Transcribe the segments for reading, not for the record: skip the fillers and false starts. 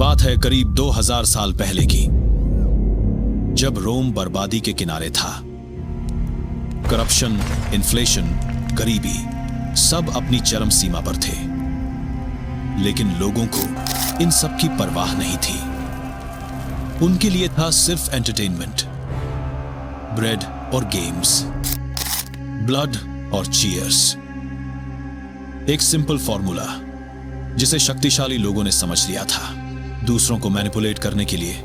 बात है करीब 2000 साल पहले की, जब रोम बर्बादी के किनारे था। करप्शन, इन्फ्लेशन, गरीबी सब अपनी चरम सीमा पर थे, लेकिन लोगों को इन सब की परवाह नहीं थी। उनके लिए था सिर्फ एंटरटेनमेंट, ब्रेड और गेम्स, ब्लड और चीयर्स। एक सिंपल फॉर्मूला जिसे शक्तिशाली लोगों ने समझ लिया था, दूसरों को मैनिपुलेट करने के लिए।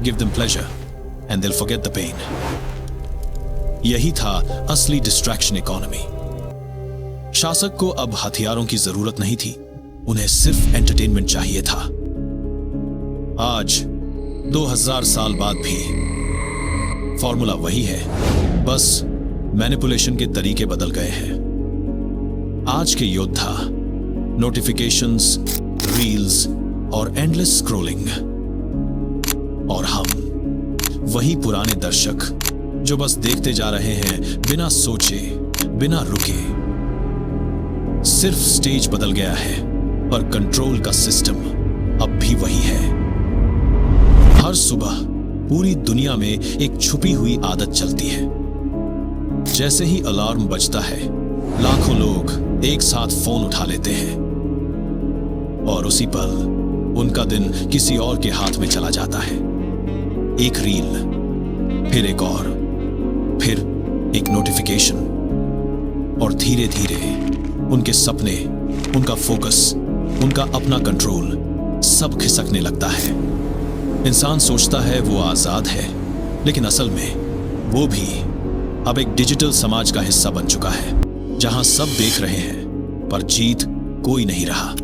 Give them pleasure and they will forget the pain. यही था असली डिस्ट्रैक्शन इकोनॉमी। शासक को अब हथियारों की जरूरत नहीं थी, उन्हें सिर्फ एंटरटेनमेंट चाहिए था। आज 2000 साल बाद भी फॉर्मूला वही है, बस मैनिपुलेशन के तरीके बदल गए हैं। आज के योद्धा नोटिफिकेशंस, रील्स और एंडलेस स्क्रॉलिंग, और हम वही पुराने दर्शक जो बस देखते जा रहे हैं बिना सोचे, बिना रुके। सिर्फ स्टेज बदल गया है, पर कंट्रोल का सिस्टम अब भी वही है। हर सुबह पूरी दुनिया में एक छुपी हुई आदत चलती है। जैसे ही अलार्म बजता है, लाखों लोग एक साथ फोन उठा लेते हैं, और उसी पल उनका दिन किसी और के हाथ में चला जाता है। एक रील, फिर एक और, फिर एक नोटिफिकेशन, और धीरे धीरे उनके सपने, उनका फोकस, उनका अपना कंट्रोल सब खिसकने लगता है। इंसान सोचता है वो आजाद है, लेकिन असल में वो भी अब एक डिजिटल समाज का हिस्सा बन चुका है, जहां सब देख रहे हैं पर जीत कोई नहीं रहा।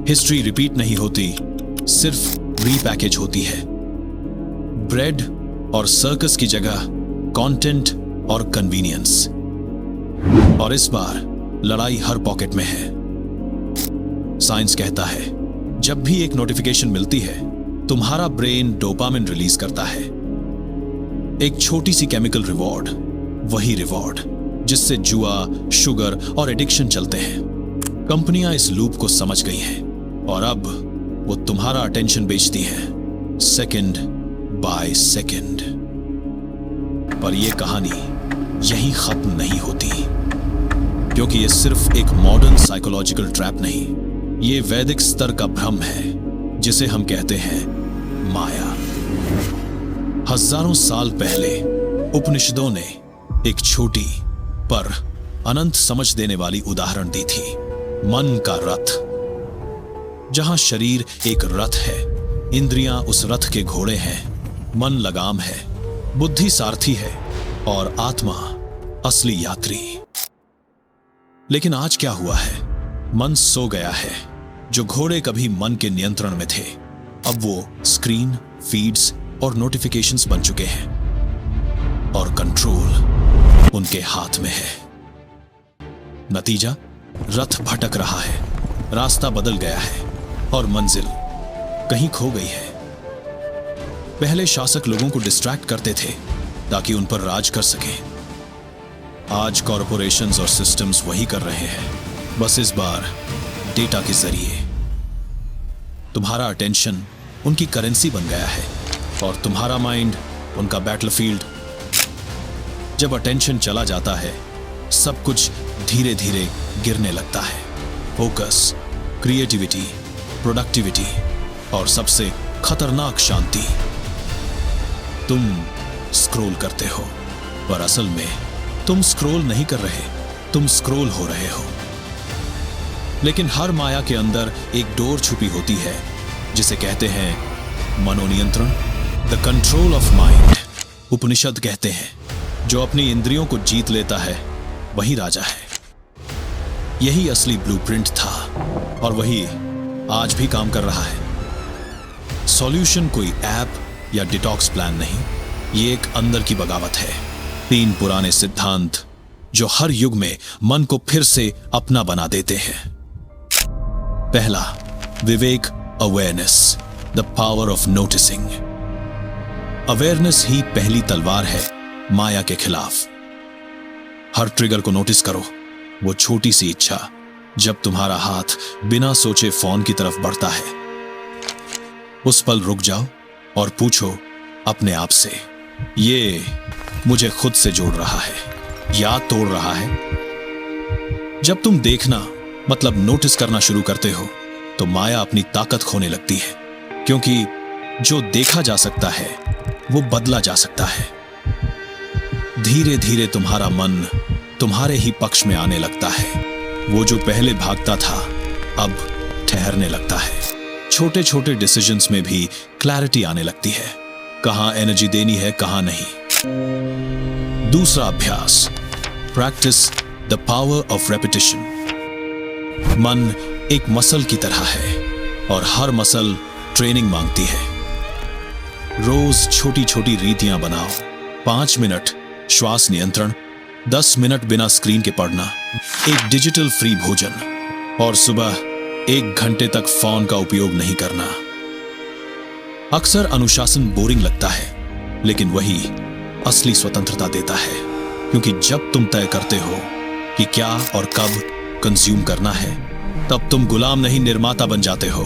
हिस्ट्री रिपीट नहीं होती, सिर्फ रीपैकेज होती है। ब्रेड और सर्कस की जगह कंटेंट और कन्वीनियंस। और इस बार लड़ाई हर पॉकेट में है। साइंस कहता है, जब भी एक नोटिफिकेशन मिलती है, तुम्हारा ब्रेन डोपामिन रिलीज करता है, एक छोटी सी केमिकल रिवॉर्ड, वही रिवॉर्ड जिससे जुआ, शुगर और एडिक्शन चलते हैं। कंपनियां इस लूप को समझ गई हैं, और अब वो तुम्हारा अटेंशन बेचती हैं, सेकंड बाय सेकंड। पर यह कहानी यहीं खत्म नहीं होती, क्योंकि ये सिर्फ एक मॉडर्न साइकोलॉजिकल ट्रैप नहीं, ये वैदिक स्तर का भ्रम है, जिसे हम कहते हैं माया। हजारों साल पहले उपनिषदों ने एक छोटी पर अनंत समझ देने वाली उदाहरण दी थी, मन का रथ। जहां शरीर एक रथ है, इंद्रियां उस रथ के घोड़े हैं, मन लगाम है, बुद्धि सारथी है, और आत्मा असली यात्री। लेकिन आज क्या हुआ है? मन सो गया है। जो घोड़े कभी मन के नियंत्रण में थे, अब वो स्क्रीन, फीड्स और नोटिफिकेशंस बन चुके हैं, और कंट्रोल उनके हाथ में है। नतीजा, रथ भटक रहा है, रास्ता बदल गया है, और मंजिल कहीं खो गई है। पहले शासक लोगों को डिस्ट्रैक्ट करते थे ताकि उन पर राज कर सके। आज कॉरपोरेशंस और सिस्टम्स वही कर रहे हैं, बस इस बार डेटा के जरिए। तुम्हारा अटेंशन उनकी करेंसी बन गया है, और तुम्हारा माइंड उनका बैटलफील्ड। जब अटेंशन चला जाता है, सब कुछ धीरे धीरे गिरने लगता है। फोकस, क्रिएटिविटी, प्रोडक्टिविटी, और सबसे खतरनाक शांति। तुम स्क्रॉल करते हो, पर असल में तुम स्क्रॉल नहीं कर रहे, तुम स्क्रॉल हो रहे हो। लेकिन हर माया के अंदर एक डोर छुपी होती है, जिसे कहते हैं मनोनियंत्रण, द कंट्रोल ऑफ माइंड। उपनिषद कहते हैं, जो अपनी इंद्रियों को जीत लेता है वही राजा है। यही असली ब्लूप्रिंट था, और वही आज भी काम कर रहा है। सॉल्यूशन कोई ऐप या डिटॉक्स प्लान नहीं, ये एक अंदर की बगावत है। 3 पुराने सिद्धांत जो हर युग में मन को फिर से अपना बना देते हैं। पहला, विवेक, awareness, the power of noticing. Awareness ही पहली तलवार है माया के खिलाफ। हर ट्रिगर को नोटिस करो, वो छोटी सी इच्छा जब तुम्हारा हाथ बिना सोचे फोन की तरफ बढ़ता है, उस पल रुक जाओ और पूछो अपने आप से, ये मुझे खुद से जोड़ रहा है या तोड़ रहा है? जब तुम देखना मतलब नोटिस करना शुरू करते हो तो माया अपनी ताकत खोने लगती है, क्योंकि जो देखा जा सकता है वो बदला जा सकता है। धीरे धीरे तुम्हारा मन तुम्हारे ही पक्ष में आने लगता है। वो जो पहले भागता था अब ठहरने लगता है। छोटे छोटे डिसीजंस में भी क्लैरिटी आने लगती है, कहां एनर्जी देनी है कहां नहीं। दूसरा अभ्यास, practice the power of repetition. मन एक मसल की तरह है और हर मसल ट्रेनिंग मांगती है। रोज छोटी छोटी रीतियां बनाओ। 5 मिनट श्वास नियंत्रण, 10 मिनट बिना स्क्रीन के पढ़ना, एक डिजिटल फ्री भोजन और सुबह 1 घंटे तक फोन का उपयोग नहीं करना। अक्सर अनुशासन बोरिंग लगता है, लेकिन वही असली स्वतंत्रता देता है, क्योंकि जब तुम तय करते हो कि क्या और कब कंज्यूम करना है, तब तुम गुलाम नहीं निर्माता बन जाते हो।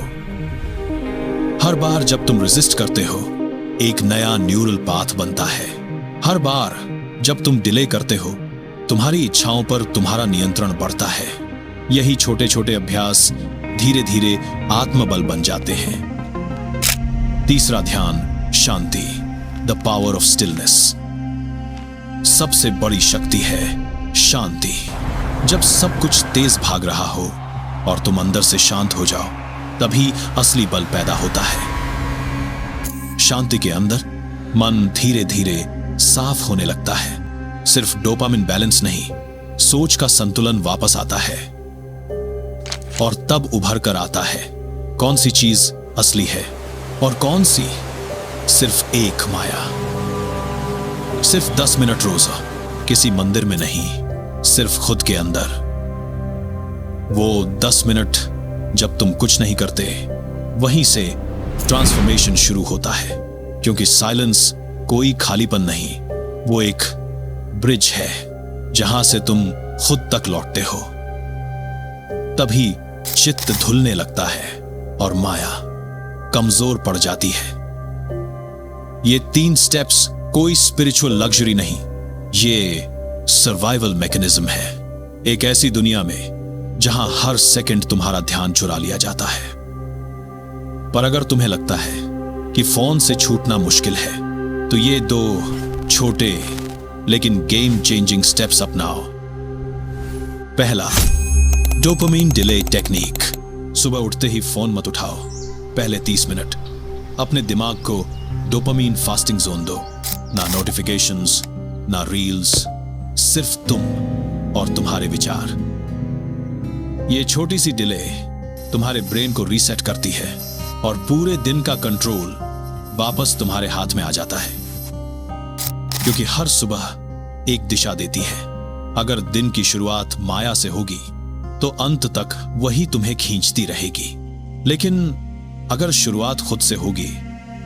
हर बार जब तुम रेजिस्ट करते हो एक नया न्यूरल पाथ बनता है। हर बार जब तुम डिले करते हो तुम्हारी इच्छाओं पर तुम्हारा नियंत्रण बढ़ता है। यही छोटे छोटे अभ्यास धीरे धीरे आत्मबल बन जाते हैं। तीसरा ध्यान, शांति, द पावर ऑफ स्टिलनेस। सबसे बड़ी शक्ति है शांति। जब सब कुछ तेज भाग रहा हो और तुम अंदर से शांत हो जाओ, तभी असली बल पैदा होता है। शांति के अंदर मन धीरे धीरे साफ होने लगता है। सिर्फ डोपामिन बैलेंस नहीं, सोच का संतुलन वापस आता है। और तब उभर कर आता है कौन सी चीज असली है और कौन सी सिर्फ एक माया। सिर्फ 10 मिनट रोज, किसी मंदिर में नहीं, सिर्फ खुद के अंदर। वो 10 मिनट जब तुम कुछ नहीं करते, वहीं से ट्रांसफॉर्मेशन शुरू होता है, क्योंकि साइलेंस कोई खालीपन नहीं, वो एक ब्रिज है जहां से तुम खुद तक लौटते हो। तभी चित्त धुलने लगता है और माया कमजोर पड़ जाती है। ये 3 स्टेप्स कोई स्पिरिचुअल लग्जरी नहीं, ये सर्वाइवल मैकेनिज्म है। एक ऐसी दुनिया में जहां हर सेकंड तुम्हारा ध्यान चुरा लिया जाता है। पर अगर तुम्हें लगता है कि फोन से छूटना मुश्किल है, तो ये 2 छोटे लेकिन गेम चेंजिंग स्टेप्स अपनाओ। पहला, डोपामिन डिले टेक्निक। सुबह उठते ही फोन मत उठाओ। पहले 30 मिनट अपने दिमाग को डोपामिन फास्टिंग जोन दो। ना नोटिफिकेशंस, ना रील्स, सिर्फ तुम और तुम्हारे विचार। ये छोटी सी डिले तुम्हारे ब्रेन को रीसेट करती है और पूरे दिन का कंट्रोल वापस तुम्हारे हाथ में आ जाता है, क्योंकि हर सुबह एक दिशा देती है। अगर दिन की शुरुआत माया से होगी तो अंत तक वही तुम्हें खींचती रहेगी, लेकिन अगर शुरुआत खुद से होगी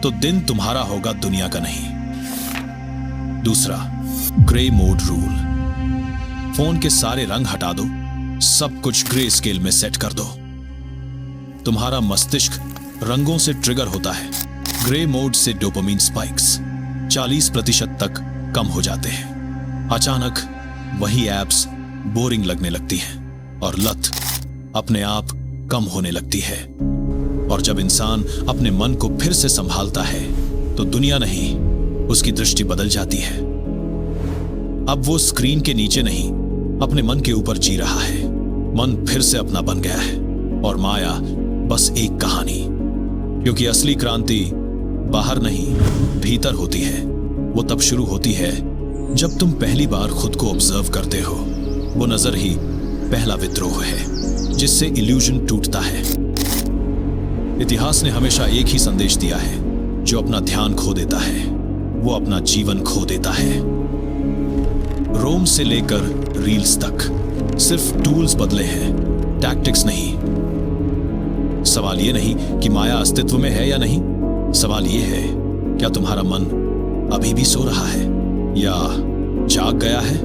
तो दिन तुम्हारा होगा, दुनिया का नहीं। दूसरा, ग्रे मोड रूल। फोन के सारे रंग हटा दो, सब कुछ ग्रे स्केल में सेट कर दो। तुम्हारा मस्तिष्क रंगों से ट्रिगर होता है। ग्रे मोड से डोपामिन स्पाइक्स 40% तक कम हो जाते हैं। अचानक वही एप्स बोरिंग लगने लगती हैं और लत अपने आप कम होने लगती है। और जब इंसान अपने मन को फिर से संभालता है तो दुनिया नहीं, उसकी दृष्टि बदल जाती है। अब वो स्क्रीन के नीचे नहीं, अपने मन के ऊपर जी रहा है। मन फिर से अपना बन गया है और माया बस एक कहानी, क्योंकि असली क्रांति बाहर नहीं भीतर होती है। वो तब शुरू होती है जब तुम पहली बार खुद को ऑब्जर्व करते हो। वो नजर ही पहला विद्रोह है जिससे इल्यूजन टूटता है। इतिहास ने हमेशा एक ही संदेश दिया है, जो अपना ध्यान खो देता है वो अपना जीवन खो देता है। रोम से लेकर रील्स तक सिर्फ टूल्स बदले हैं, टैक्टिक्स नहीं। सवाल ये नहीं कि माया अस्तित्व में है या नहीं, सवाल ये है क्या तुम्हारा मन अभी भी सो रहा है या जाग गया है।